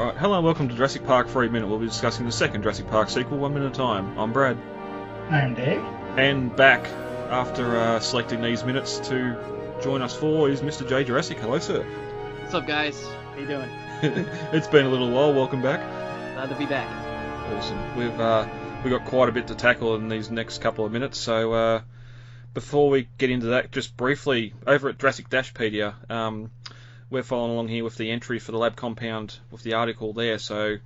Alright, hello and welcome to Jurassic Park for a minute. We'll be discussing the second Jurassic Park sequel, 1 minute at a time. I'm Brad. I'm Dave. And back after selecting these minutes to join us for is Mr. J. Jurassic. Hello, sir. What's up, guys? How you doing? It's been a little while. Welcome back. Glad to be back. Awesome. We've got quite a bit to tackle in these next couple of minutes, so before we get into that, just briefly, over at Jurassic-pedia, we're following along here with the entry for the lab compound with the article there, so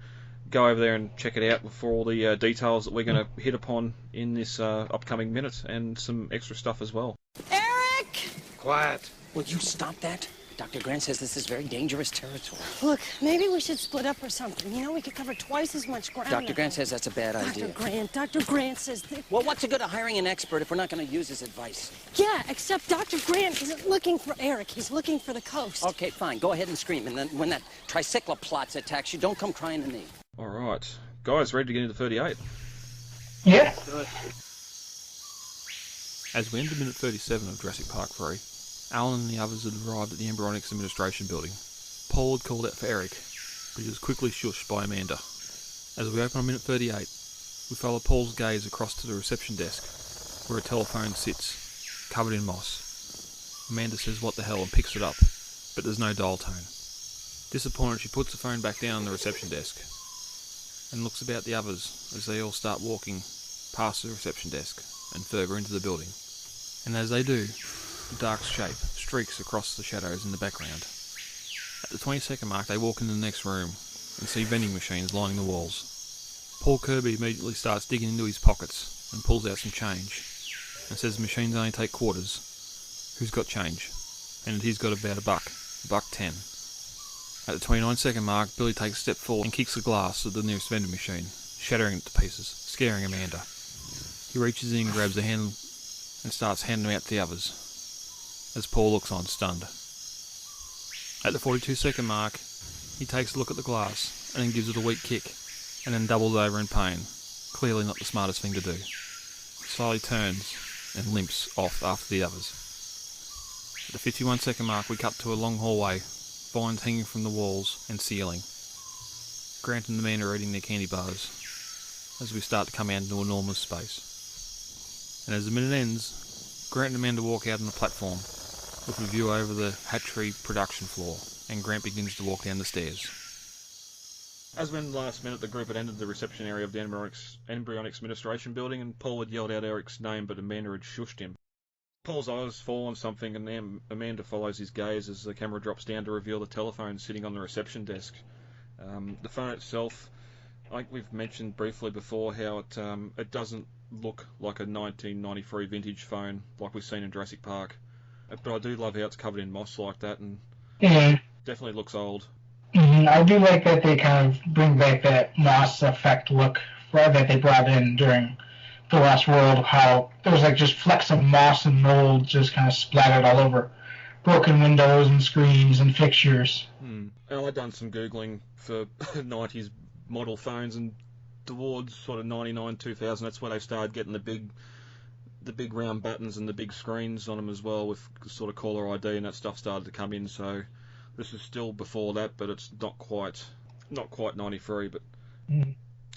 go over there and check it out for all the details that we're going to hit upon in this upcoming minute, and some extra stuff as well. Eric! Quiet. Will you stop that? Dr. Grant says this is very dangerous territory. Look, maybe we should split up or something. You know, we could cover twice as much ground. Dr. Grant says that's a bad idea. Dr. Grant says that... Well, what's the good of hiring an expert if we're not going to use his advice? Yeah, except Dr. Grant isn't looking for Eric. He's looking for the coast. Okay, fine. Go ahead and scream. And then when that tricycloplot attacks you, don't come crying to me. All right. Guys, ready to get into 38? Yeah. Do it. As we enter minute 37 of Jurassic Park 3, Alan and the others had arrived at the Embryonics Administration building. Paul had called out for Eric, but he was quickly shushed by Amanda. As we open on minute 38, we follow Paul's gaze across to the reception desk, where a telephone sits, covered in moss. Amanda says what the hell and picks it up, but there's no dial tone. Disappointed, she puts the phone back down on the reception desk, and looks about the others as they all start walking past the reception desk and further into the building. And as they do, a dark shape streaks across the shadows in the background. At the 20-second mark, they walk into the next room and see vending machines lining the walls. Paul Kirby immediately starts digging into his pockets and pulls out some change and says the machines only take quarters. Who's got change? And he's got about $1.10. At the 29-second mark, Billy takes a step forward and kicks the glass of the nearest vending machine, shattering it to pieces, scaring Amanda. He reaches in and grabs a handle and starts handing them out to the others, as Paul looks on, stunned. At the 42-second mark, he takes a look at the glass and then gives it a weak kick, and then doubles over in pain, clearly not the smartest thing to do. Slowly turns and limps off after the others. At the 51-second mark, we cut to a long hallway, vines hanging from the walls and ceiling. Grant and the man are eating their candy bars, as we start to come out into enormous space. And as the minute ends, Grant and Amanda walk out on the platform, with a view over the hatchery production floor, and Grant begins to walk down the stairs. As when last minute the group had entered the reception area of the Embryonics Administration building, and Paul had yelled out Eric's name, but Amanda had shushed him. Paul's eyes fall on something, and Amanda follows his gaze as the camera drops down to reveal the telephone sitting on the reception desk. The phone itself, like we've mentioned briefly before, how it doesn't look like a 1993 vintage phone like we've seen in Jurassic Park. But I do love how it's covered in moss like that, and definitely looks old. I do like that they kind of bring back that moss effect look that they brought in during The Lost World, how there was like just flecks of moss and mold just kind of splattered all over broken windows and screens and fixtures. And I've done some Googling for 90s model phones, and towards sort of 99, 2000, that's when they started getting the big round buttons and the big screens on them as well, with sort of caller ID and that stuff started to come in. So this is still before that, but it's not quite 93. But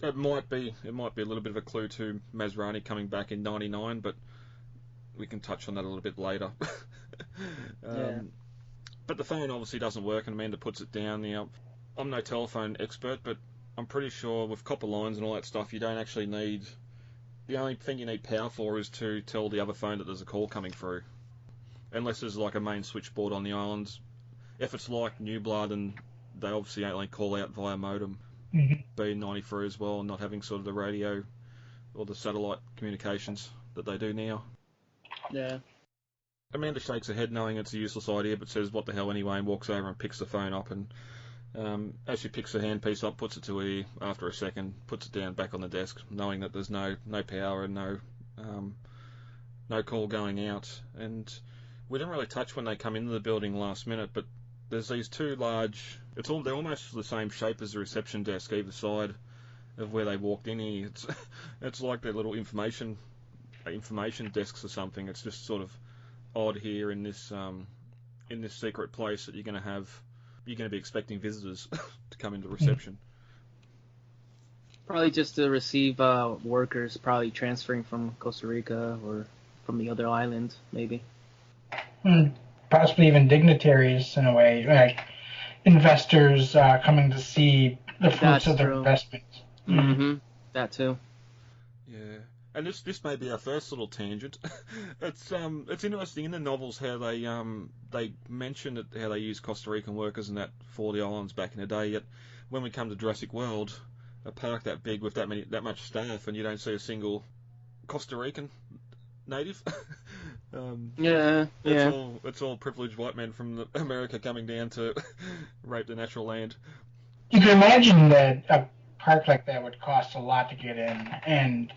it might be a little bit of a clue to Masrani coming back in 99, but we can touch on that a little bit later. But the phone obviously doesn't work, and Amanda puts it down. Now, I'm no telephone expert, but I'm pretty sure with copper lines and all that stuff, you don't actually need... The only thing you need power for is to tell the other phone that there's a call coming through. Unless there's like a main switchboard on the islands. If it's like New Blood, and they obviously only call out via modem, being 93 as well, and not having sort of the radio or the satellite communications that they do now. Yeah. Amanda shakes her head knowing it's a useless idea, but says what the hell anyway, and walks over and picks the phone up, and as she picks the handpiece up, puts it to her ear after a second, puts it down back on the desk, knowing that there's no power and no call going out. And we didn't really touch when they come into the building last minute, but there's these two large... They're almost the same shape as the reception desk either side of where they walked in here. It's like their little information desks or something. It's just sort of odd here in this secret place that you're going to have you're going to be expecting visitors to come into reception. Probably just to receive workers, probably transferring from Costa Rica or from the other islands, maybe. Possibly even dignitaries in a way, like investors coming to see the fruits of their investments. Mm-hmm. That too. Yeah, and this may be our first little tangent. It's interesting in the novels how they mention it, how they use Costa Rican workers and that for the islands back in the day. Yet when we come to Jurassic World, a park that big with that much staff, and you don't see a single Costa Rican native. It's all privileged white men from America coming down to rape the natural land. You can imagine that a park like that would cost a lot to get in, and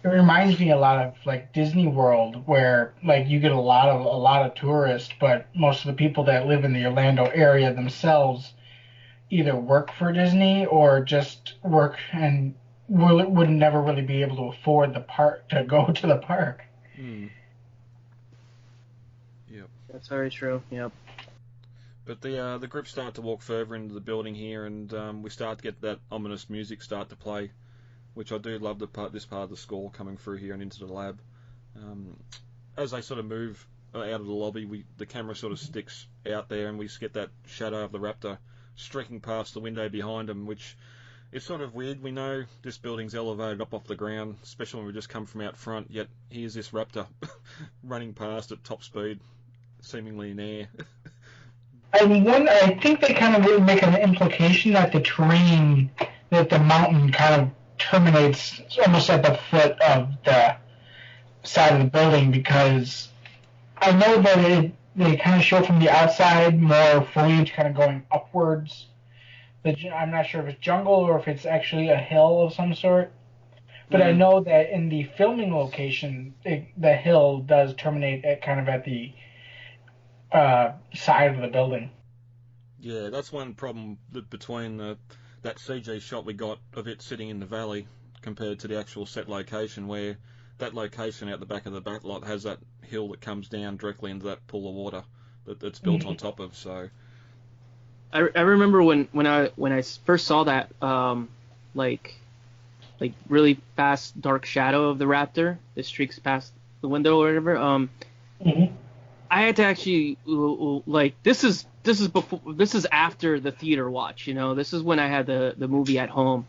it reminds me a lot of like Disney World, where like you get a lot of tourists, but most of the people that live in the Orlando area themselves either work for Disney or just work and would never really be able to afford the park to go to the park. Yep. That's very true. Yep. But the group start to walk further into the building here, and we start to get that ominous music start to play, which I do love this part of the score coming through here and into the lab. As they sort of move out of the lobby, the camera sort of sticks out there, and we just get that shadow of the raptor streaking past the window behind them, which is sort of weird. We know this building's elevated up off the ground, especially when we just come from out front, yet here's this raptor running past at top speed, seemingly in air. I think they kind of really make an implication that the mountain kind of terminates almost at the foot of the side of the building, because I know that they kind of show from the outside more foliage kind of going upwards. I'm not sure if it's jungle or if it's actually a hill of some sort. But I know that in the filming location, the hill does terminate at the side of the building. Yeah, that's one problem between that CG shot we got of it sitting in the valley compared to the actual set location, where that location out the back of the back lot has that hill that comes down directly into that pool of water that's built on top of. So I remember when I first saw that like really fast dark shadow of the raptor that streaks past the window or whatever. I had to actually this is after the theater watch. This is when I had the movie at home.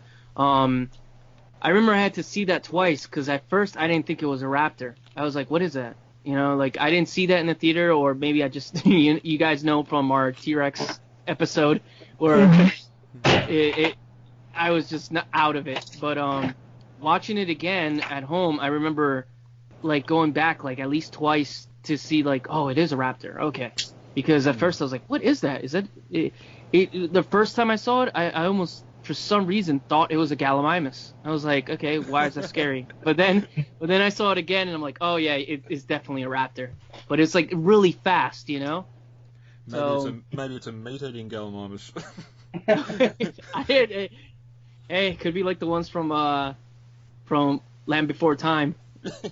I remember I had to see that twice, because at first I didn't think it was a raptor. I was like, what is that? I didn't see that in the theater, or maybe I just, you guys know from our T-Rex episode, where I was just not out of it. But watching it again at home, I remember going back at least twice to see oh, it is a raptor. Okay. Because at first I was like, what is that? Is that the first time I saw it, I almost for some reason thought it was a Gallimimus. I was like, okay, why is that scary? But then I saw it again, and I'm like, oh yeah, it's definitely a raptor. But it's really fast, Maybe it's a meat-eating Gallimimus. Hey, could be like the ones from Land Before Time.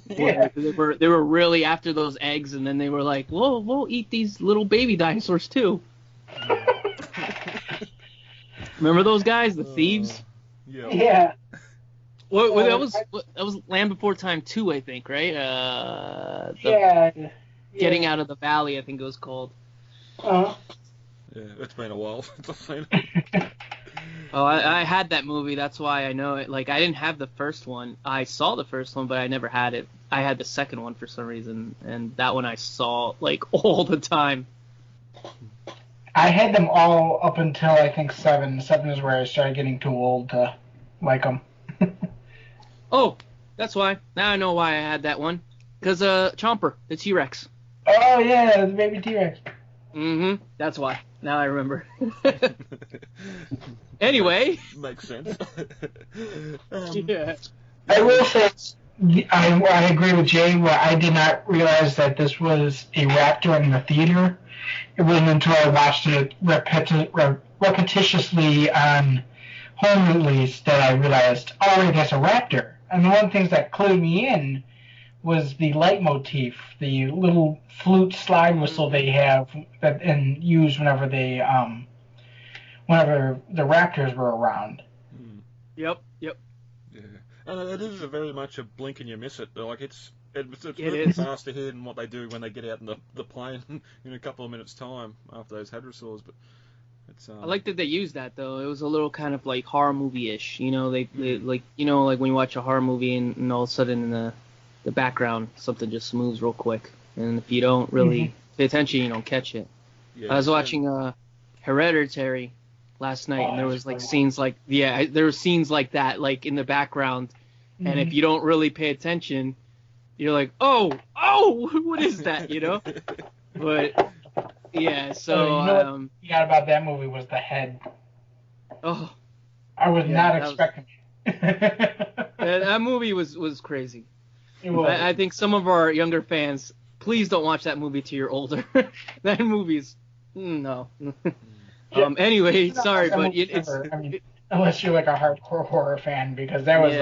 Yeah. They were really after those eggs, and then they were like, "Whoa, we'll eat these little baby dinosaurs too." Remember those guys, the thieves? Yeah. That was Land Before Time 2, I think, right? Getting Out of the Valley, I think it was called. Yeah, it's been a while since I've seen it. Oh, I had that movie. That's why I know it. I didn't have the first one. I saw the first one, but I never had it. I had the second one for some reason, and that one I saw all the time. I had them all up until I think 7. 7 is where I started getting too old to like them. Oh, that's why. Now I know why I had that one. Because Chomper, the T-Rex. Oh yeah, the baby T-Rex. Mm-hmm. That's why. Now I remember. Anyway. Makes sense. Yeah. I will say, I agree with Jay, where I did not realize that this was a raptor in the theater. It wasn't until I watched it repetitiously on home release that I realized, oh, wait, that's a raptor. And one of the things that clued me in was the leitmotif, the little flute slide whistle they have and use whenever they whenever the raptors were around. Yep. Yeah, and it is very much a blink and you miss it. Like it's It moving is. fast ahead in what they do when they get out in the plane in a couple of minutes' time after those hadrosaurs. But it's I like that they used that though. It was a little kind of like horror movie-ish. You know, they like like when you watch a horror movie and all of a sudden in the background something just moves real quick, and if you don't really pay attention, you don't catch it. yeah, I was watching Hereditary last night, and there was like scenes like there were scenes like that like in the background, and if you don't really pay attention, you're like, oh, what is that, you know? But yeah, so you know what you got about that movie was the head. oh, I was not that was- expecting it. that movie was crazy. It was. I think some of our younger fans, please don't watch that movie till you're older. That movie's no. Anyway, sorry, but it's I mean, unless you're like a hardcore horror fan, because that was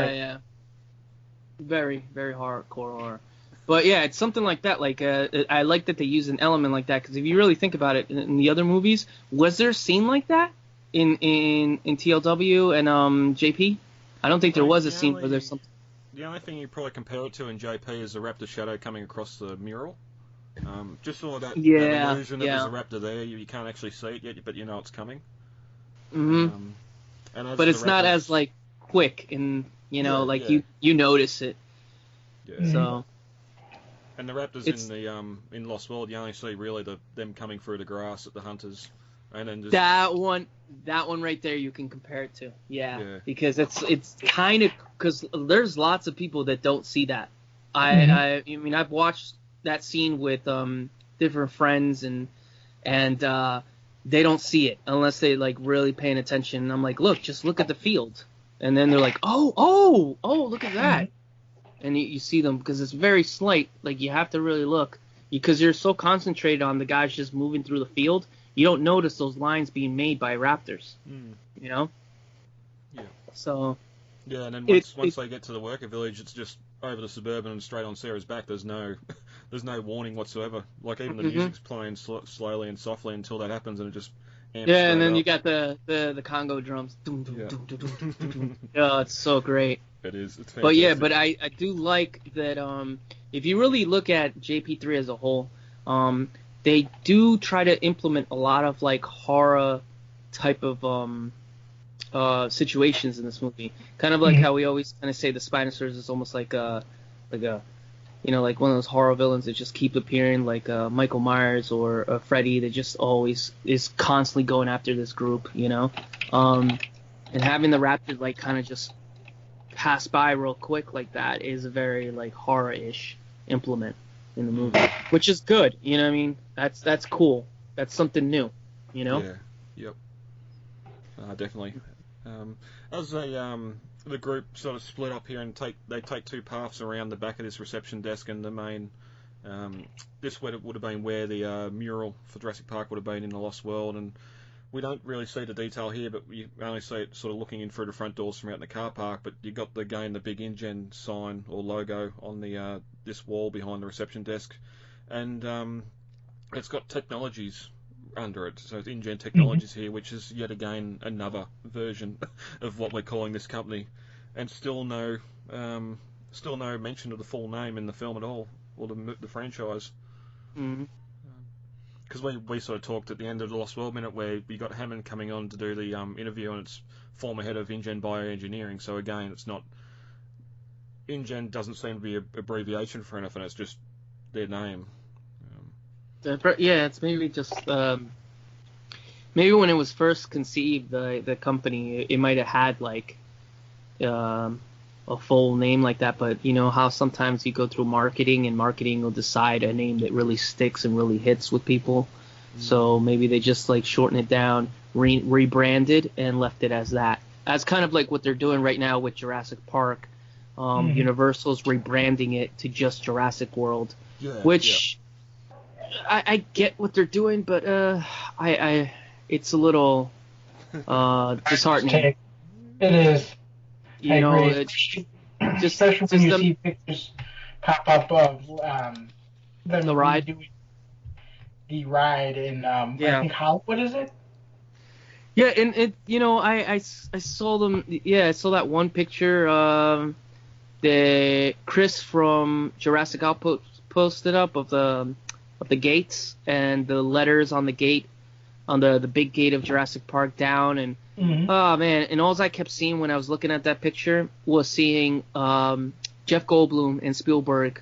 very, very hardcore horror. But yeah, it's something like that. Like I like that they use an element like that, because if you really think about it, in the other movies, was there a scene like that in TLW and JP? I don't think there was a scene where there's something. The only thing you probably compare it to in JP is the raptor shadow coming across the mural. Just saw that, that illusion that there's a raptor there. You can't actually see it yet, but you know it's coming. Mm-hmm. But it's not as like quick, and you notice it. Yeah. So. And the raptors in Lost World, you only see really them coming through the grass at the hunters, and then just that one right there you can compare it to, because it's kind of, because there's lots of people that don't see that. I mean I've watched that scene with different friends and they don't see it unless they like really paying attention. And I'm like, just look at the field, and then they're like, oh, look at that. And you see them because it's very slight. Like you have to really look because you're so concentrated on the guys just moving through the field. You don't notice those lines being made by raptors. You know. Yeah. So. Yeah, and then once they get to the worker village, it's just over the Suburban and straight on Sarah's back. There's no warning whatsoever. Like even the music's playing slowly and softly until that happens, and it just amps and then up. you got the Congo drums. Oh, it's so great. It is. It's fantastic. But yeah, but I do like that. If you really look at JP3 as a whole, they do try to implement a lot of like horror type of situations in this movie. Kind of like how we always kind of say the Spinosaurus is almost like a like one of those horror villains that just keep appearing, like Michael Myers or Freddy, that just always is constantly going after this group, and having the raptor like kind of just pass by real quick like that is a very like horror-ish implement in the movie, which is good. You know what I mean? That's cool. That's something new. Yeah. Yep. Definitely. As the group sort of split up here and take two paths around the back of this reception desk, and the main this would have been where the mural for Jurassic Park would have been in the Lost World, and we don't really see the detail here, but you only see it sort of looking in through the front doors from out in the car park. But you got the big InGen sign or logo on the this wall behind the reception desk, and it's got technologies under it. So it's InGen Technologies here, which is yet again another version of what we're calling this company, and still no mention of the full name in the film at all, or the franchise. Because we sort of talked at the end of the Lost World Minute where you got Hammond coming on to do the interview, and it's former head of InGen Bioengineering. So again, it's not InGen doesn't seem to be an abbreviation for anything. It's just their name. It's maybe just maybe when it was first conceived, the company, it might have had like a full name like that, but you know how sometimes you go through marketing, and marketing will decide a name that really sticks and really hits with people. So maybe they just like shorten it down, rebranded, and left it as that. That's kind of like what they're doing right now with Jurassic Park. Universal's rebranding it to just Jurassic World, which I get what they're doing, but I it's a little disheartening. It is. You know, especially when you see pictures pop up of them the ride. The ride in I think what is it? Yeah, and I saw them. Yeah, I saw that one picture. The Chris from Jurassic Outpost posted up of the gates and the letters on the gate, on the big gate of Jurassic Park down, and oh man, and all I kept seeing when I was looking at that picture was seeing Jeff Goldblum and Spielberg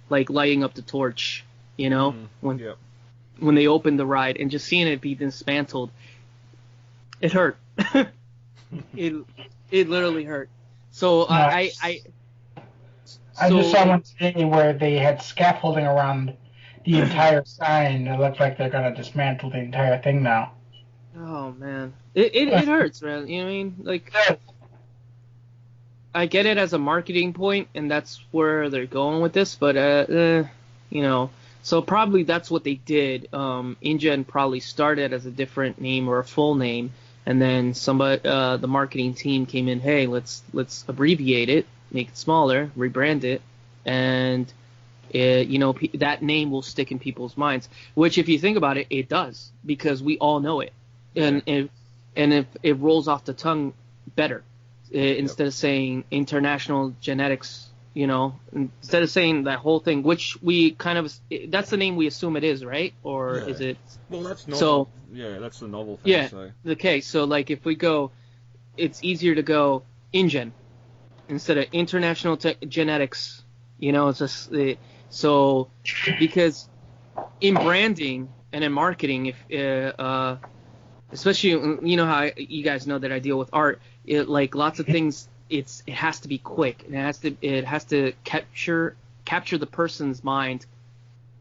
like lighting up the torch, when they opened the ride, and just seeing it be dismantled, it hurt. it literally hurt. So I just saw one today where they had scaffolding around the entire sign. It looks like they're gonna dismantle the entire thing now. Oh man, it hurts, man. You know what I mean? Like, I get it as a marketing point, and that's where they're going with this. But so probably that's what they did. InGen probably started as a different name or a full name, and then somebody, the marketing team came in. Hey, let's abbreviate it, make it smaller, rebrand it, and that name will stick in people's minds. Which, if you think about it, it does, because we all know it, and if it rolls off the tongue better, instead of saying International Genetics. Instead of saying that whole thing, which we kind of, that's the name we assume it is, right? Or is it? Well, that's novel. So, yeah, that's the novel thing. Yeah. So. Okay, so like if we go, it's easier to go InGen instead of International Genetics. It's just so, because in branding and in marketing, if especially how you guys know that I deal with art, like lots of things. It has to be quick, and it has to capture the person's mind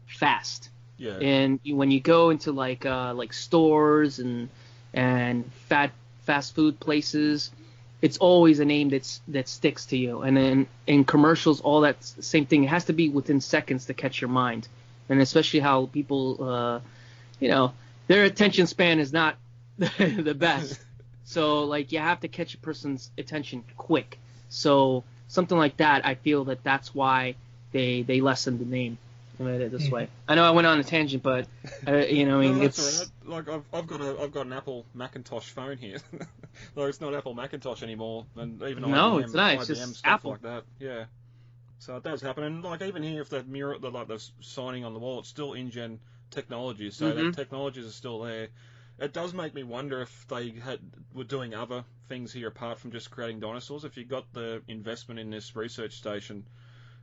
fast. Yeah. And when you go into like stores and fast food places, it's always a name that sticks to you. And then in commercials, all that same thing. It has to be within seconds to catch your mind. And especially how people, their attention span is not the best. So, like, you have to catch a person's attention quick. So, something like that, I feel that's why they lessened the name this way. I know I went on a tangent, but, it's... All right. Like, I've got an Apple Macintosh phone here. No, it's not Apple Macintosh anymore. And even IBM, it's not. It's IBM just stuff Apple. like that. Yeah. So, it does happen. And, like, even here, if the mirror, the signing on the wall, it's still InGen technology. So, that technologies are still there. It does make me wonder if they were doing other things here apart from just creating dinosaurs. If you got the investment in this research station,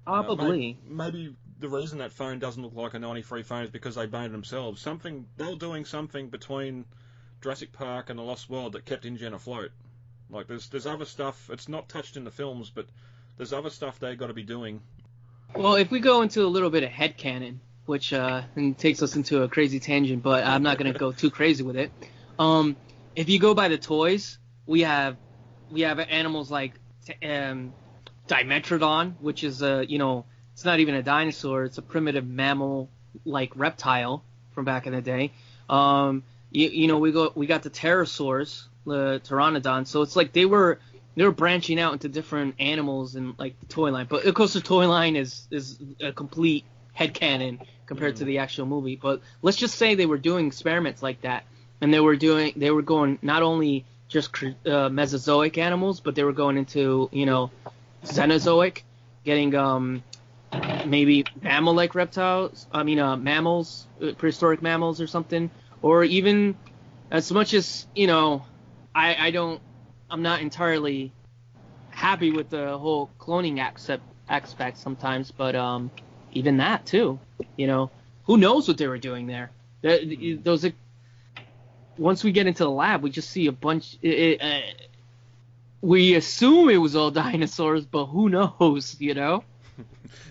probably maybe the reason that phone doesn't look like a 93 phone is because they made it themselves. They were doing something between Jurassic Park and the Lost World that kept InGen afloat. Like there's other stuff. It's not touched in the films, but there's other stuff they got to be doing. Well, if we go into a little bit of headcanon, which takes us into a crazy tangent, but I'm not going to go too crazy with it. If you go by the toys, we have animals like Dimetrodon, which is it's not even a dinosaur, it's a primitive mammal-like reptile from back in the day. We got the pterosaurs, the pteranodon. So it's like they were branching out into different animals in like the toy line. But of course, the toy line is a complete headcanon compared to the actual movie. But let's just say they were doing experiments like that, and they were going not only just Mesozoic animals, but they were going into Cenozoic, getting maybe mammal-like reptiles. Mammals, prehistoric mammals or something, or even as much as I'm not entirely happy with the whole cloning aspect sometimes, but even that too, who knows what they were doing there? Those once we get into the lab, we just see a bunch. We assume it was all dinosaurs, but who knows? Yeah,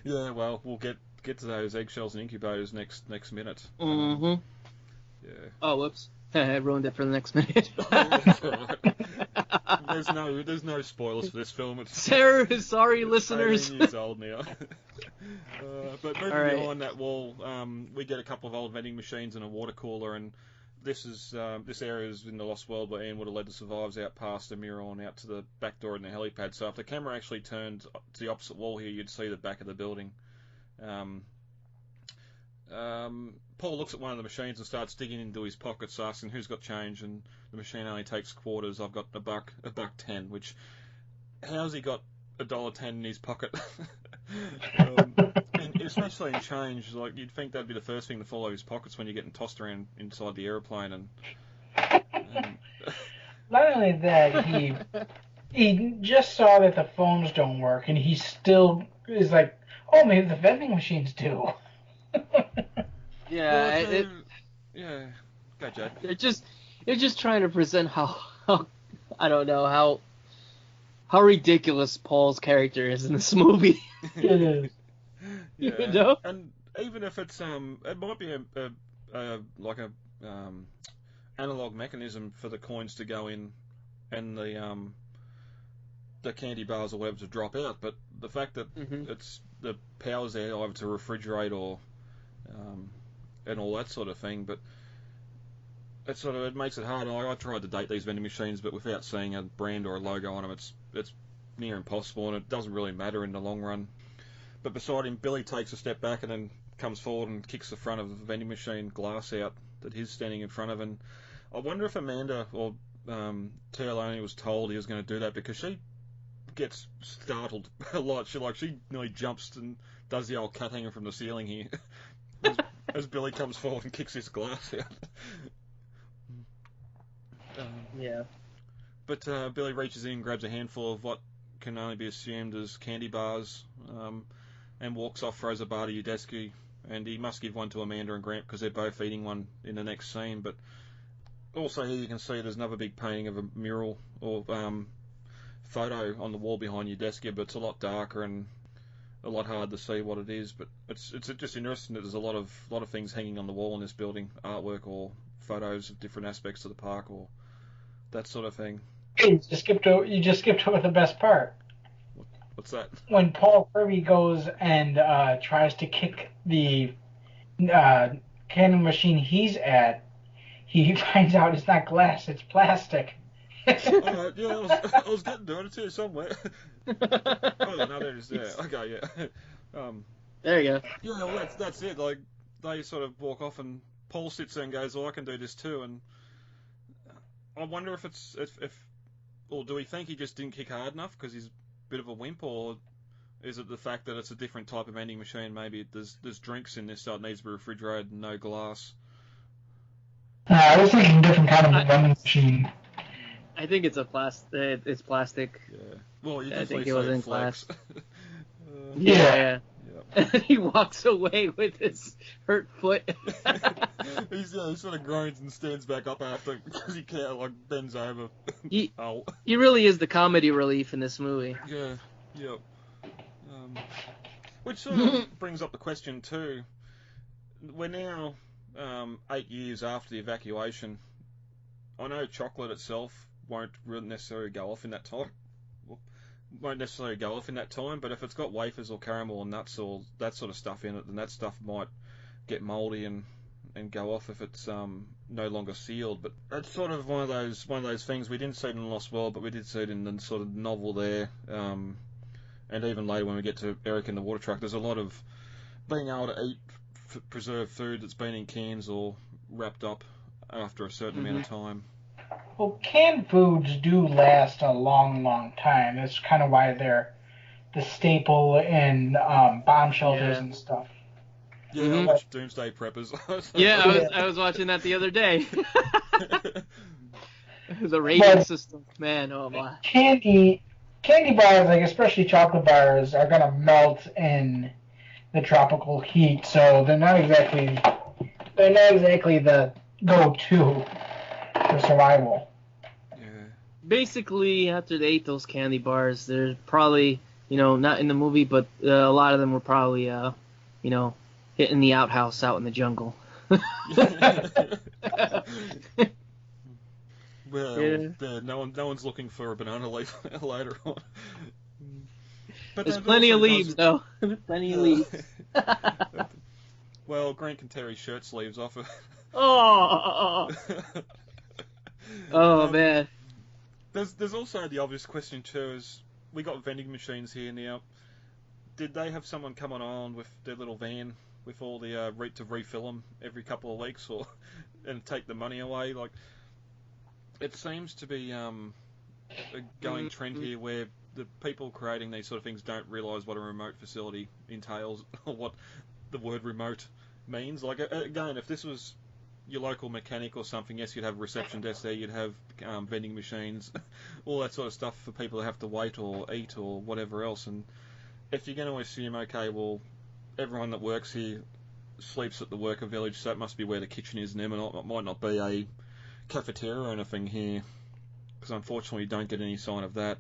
well, we'll get to those eggshells and incubators next minute. Mm-hmm. Yeah. Oh, whoops! I ruined it for the next minute. There's no spoilers for this film. It's sorry, listeners. 18 years old now. But moving on that wall, we get a couple of old vending machines and a water cooler, and this area is in the Lost World where Ian would have led the survivors out past the mirror and out to the back door in the helipad. So if the camera actually turned to the opposite wall here, you'd see the back of the building. Paul looks at one of the machines and starts digging into his pockets, asking who's got change, and the machine only takes quarters. I've got $1.10, which how's he got $1.10 in his pocket? And especially in change, like you'd think that'd be the first thing to fall out of his pockets when you're getting tossed around inside the aeroplane. And not only that, he just saw that the phones don't work, and he still is like, oh, maybe the vending machines do. Yeah, yeah. Go, Jay. they're just trying to present how I don't know how ridiculous Paul's character is in this movie. It is. Yeah. You know? And even if it's it might be a analog mechanism for the coins to go in and the candy bars or whatever to drop out, but the fact that it's the power's there either to refrigerate or and all that sort of thing, but it makes it hard. I tried to date these vending machines, but without seeing a brand or a logo on them, it's near impossible, and it doesn't really matter in the long run. But beside him, Billy takes a step back and then comes forward and kicks the front of the vending machine glass out that he's standing in front of. And I wonder if Amanda or Teoloni was told he was going to do that, because she gets startled a lot. She nearly jumps and does the old cat hanger from the ceiling here as Billy comes forward and kicks his glass out. Yeah. But Billy reaches in and grabs a handful of what can only be assumed as candy bars, and walks off, throws a bar to Udesky, and he must give one to Amanda and Grant because they're both eating one in the next scene. But also here you can see there's another big painting of a mural or photo on the wall behind Udesky, but it's a lot darker and a lot hard to see what it is. But it's just interesting that there's a lot of things hanging on the wall in this building, artwork or photos of different aspects of the park or that sort of thing. You just skipped over the best part. What's that? When Paul Kirby goes and tries to kick the candy machine he's at, he finds out it's not glass, it's plastic. Alright, yeah, I was getting to it. It's here somewhere. Oh, no, there it is. Yeah, okay, yeah. There you go. Yeah, well, that's it. Like, they sort of walk off, and Paul sits there and goes, "Oh, I can do this too." And I wonder or do we think he just didn't kick hard enough because he's a bit of a wimp, or is it the fact that it's a different type of vending machine? Maybe there's drinks in this, so it needs to be refrigerated and no glass. I was thinking different kind of vending machine. I think it's it's plastic. Yeah. Well, you I think definitely it was say in flex. glass. Yeah. And he walks away with his hurt foot. He sort of groans and stands back up after because he can't, like, bends over. He really is the comedy relief in this movie. Yeah, yep. Which sort of brings up the question too. We're now 8 years after the evacuation. I know chocolate itself won't really necessarily go off in that time. But if it's got wafers or caramel and nuts or that sort of stuff in it, then that stuff might get mouldy and go off if it's no longer sealed. But it's sort of one of those things. We didn't see it in Lost World, but we did see it in the sort of novel there. And even later when we get to Eric and the Water Truck, there's a lot of being able to eat preserved food that's been in cans or wrapped up after a certain amount of time. Well, canned foods do last a long, long time. That's kind of why they're the staple in bomb shelters and stuff. Yeah, I watched Doomsday Preppers. I was watching that the other day. The rating system, man, oh my. Candy bars, like especially chocolate bars, are gonna melt in the tropical heat, so they're not exactly the go-to for survival. Yeah. Basically, after they ate those candy bars, they're probably, not in the movie, but a lot of them were probably, hitting the outhouse out in the jungle. Well, no one's looking for a banana leaf later on. But there's plenty of leaves, though. Plenty of leaves. Well, Grant can tear his shirt sleeves off. Oh man. There's also the obvious question too: is we got vending machines here now. Did they have someone come on island with their little van with all the to refill them every couple of weeks or and take the money away. Like, it seems to be a going trend here where the people creating these sort of things don't realise what a remote facility entails or what the word remote means. Like, again, if this was your local mechanic or something, yes, you'd have a reception desk there, you'd have vending machines, all that sort of stuff for people that have to wait or eat or whatever else. And if you're going to assume, okay, well, everyone that works here sleeps at the worker village, so that must be where the kitchen is, and it might not be a cafeteria or anything here, because unfortunately you don't get any sign of that.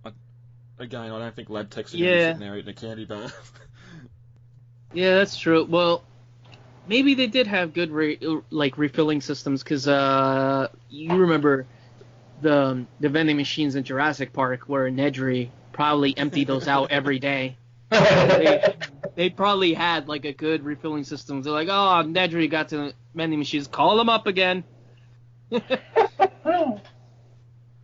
I don't think lab techs are going to be sitting there eating a candy bar. Yeah, that's true. Well, maybe they did have good refilling systems, because you remember the vending machines in Jurassic Park where Nedry probably emptied those out every day. They probably had like a good refilling system. They're like, oh, Nedry got to the vending machines, call them up again. Then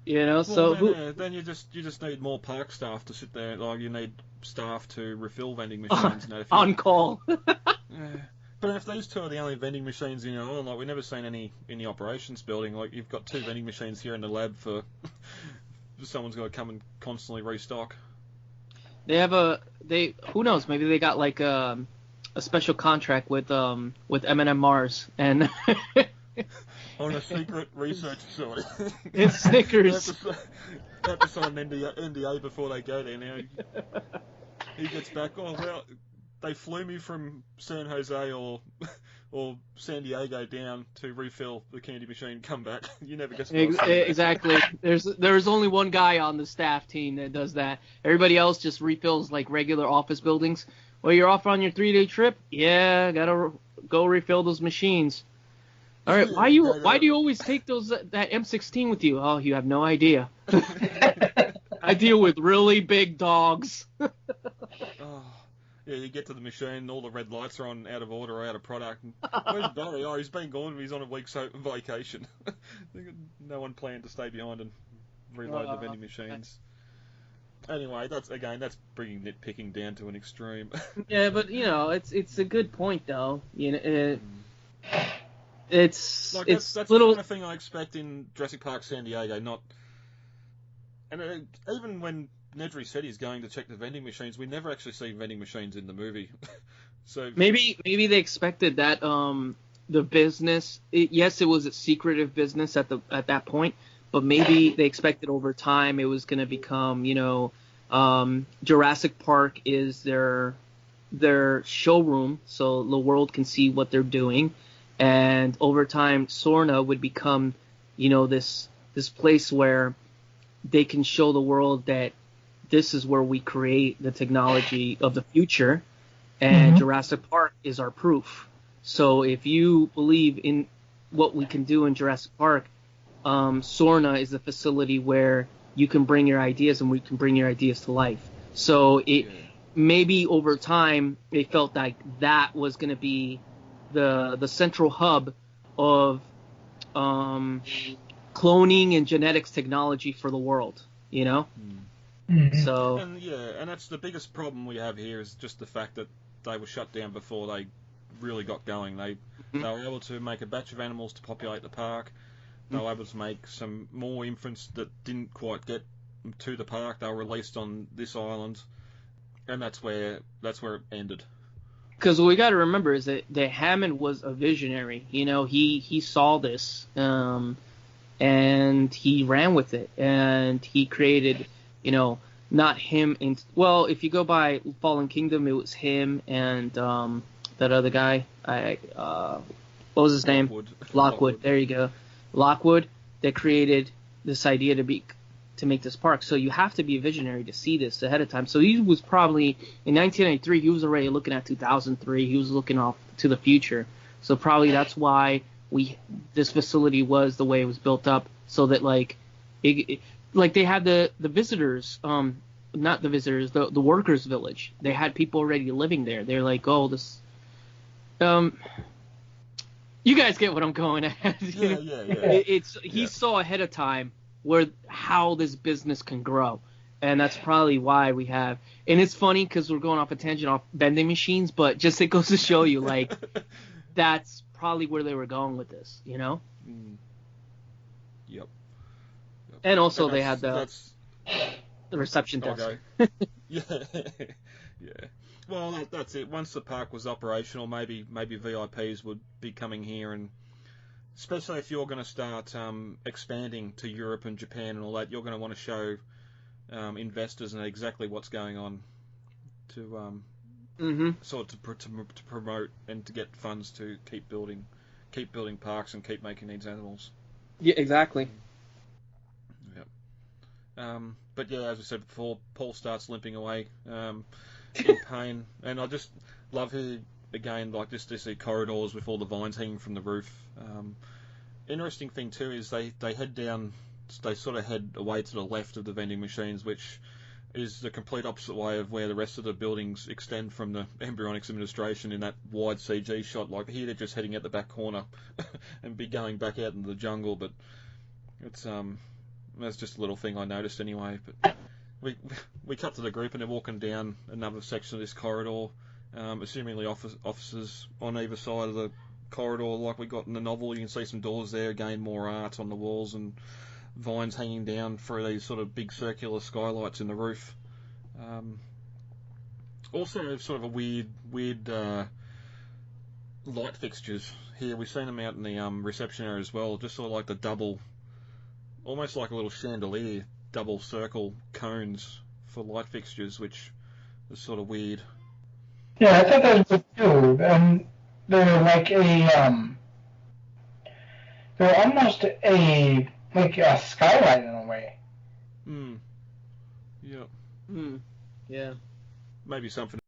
you just need more park staff to sit there. Like, you need staff to refill vending machines. On call. But if these two are the only vending machines in your island, like, we've never seen any in the operations building. Like, you've got 2 vending machines here in the lab for someone's got to come and constantly restock. They have who knows, maybe they got like a special contract with M&M Mars and on a secret research facility. It's Snickers. They have to sign an NDA before they go there. Now he gets back. Oh well, they flew me from San Jose or San Diego down to refill the candy machine. Come back. You never get exactly. There's only one guy on the staff team that does that. Everybody else just refills like regular office buildings. Well, you're off on your 3-day trip. Yeah, gotta go refill those machines. All right, why do you always take that M16 with you? Oh, you have no idea. I deal with really big dogs. Yeah, you get to the machine, all the red lights are on, out of order, or out of product. And, where's Barry? Oh, he's been gone. He's on a week's vacation. No one planned to stay behind and reload the vending machines. Anyway, that's bringing nitpicking down to an extreme. Yeah, but it's a good point though. It's like it's that's little. the kind of thing I expect in Jurassic Park San Diego. Even when Nedry said he's going to check the vending machines, we never actually see vending machines in the movie. So maybe they expected that the business. Yes, it was a secretive business at that point, but maybe they expected over time it was going to become, Jurassic Park is their showroom, so the world can see what they're doing. And over time, Sorna would become, this place where they can show the world that this is where we create the technology of the future, and Jurassic Park is our proof. So if you believe in what we can do in Jurassic Park, Sorna is the facility where you can bring your ideas and we can bring your ideas to life. So maybe over time they felt like that was going to be the central hub of cloning and genetics technology for the world, So and that's the biggest problem we have here is just the fact that they were shut down before they really got going. They were able to make a batch of animals to populate the park. They were able to make some more infants that didn't quite get to the park. They were released on this island, and that's where it ended. Because what we got to remember is that Hammond was a visionary. He saw this, and he ran with it, and he created, not him. If you go by Fallen Kingdom, it was him and that other guy. What was his name? Lockwood. There you go. Lockwood. That created this idea to make this park. So you have to be a visionary to see this ahead of time. So he was probably in 1993. He was already looking at 2003. He was looking off to the future. So probably that's why this facility was the way it was built up. So that they had the visitors, not the visitors, the workers' village. They had people already living there. They're like, oh, this. You guys get what I'm going at. Yeah. He saw ahead of time how this business can grow, And that's probably why we have. And it's funny because we're going off a tangent off vending machines, but just it goes to show you, like, that's probably where they were going with this, you know? Mm. Yep. And also they had the reception desk. Okay. Yeah. Yeah. Well, that's it. Once the park was operational, maybe VIPs would be coming here, and especially if you're going to start expanding to Europe and Japan and all that, you're going to want to show investors and exactly what's going on to sort of to promote and to get funds to keep building parks and keep making these animals. Yeah, exactly. Yep. But yeah, as we said before, Paul starts limping away in pain, and I just love here again, like just to see corridors with all the vines hanging from the roof. Interesting thing too is they head down. They sort of head away to the left of the vending machines, which is the complete opposite way of where the rest of the buildings extend from the embryonics administration in that wide CG shot. Like here, they're just heading out the back corner and be going back out into the jungle. But it's that's just a little thing I noticed anyway. But we cut to the group and they're walking down another section of this corridor, assumingly officers on either side of the corridor, like we got in the novel. You can see some doors there, again more art on the walls and vines hanging down through these sort of big circular skylights in the roof. Also sort of a weird light fixtures here. We've seen them out in the reception area as well, just sort of like the double, almost like a little chandelier, double circle cones for light fixtures, which is sort of weird. Yeah, I thought that was good too. And they're like they're almost like a skylight in a way. Yeah. Yeah. Maybe something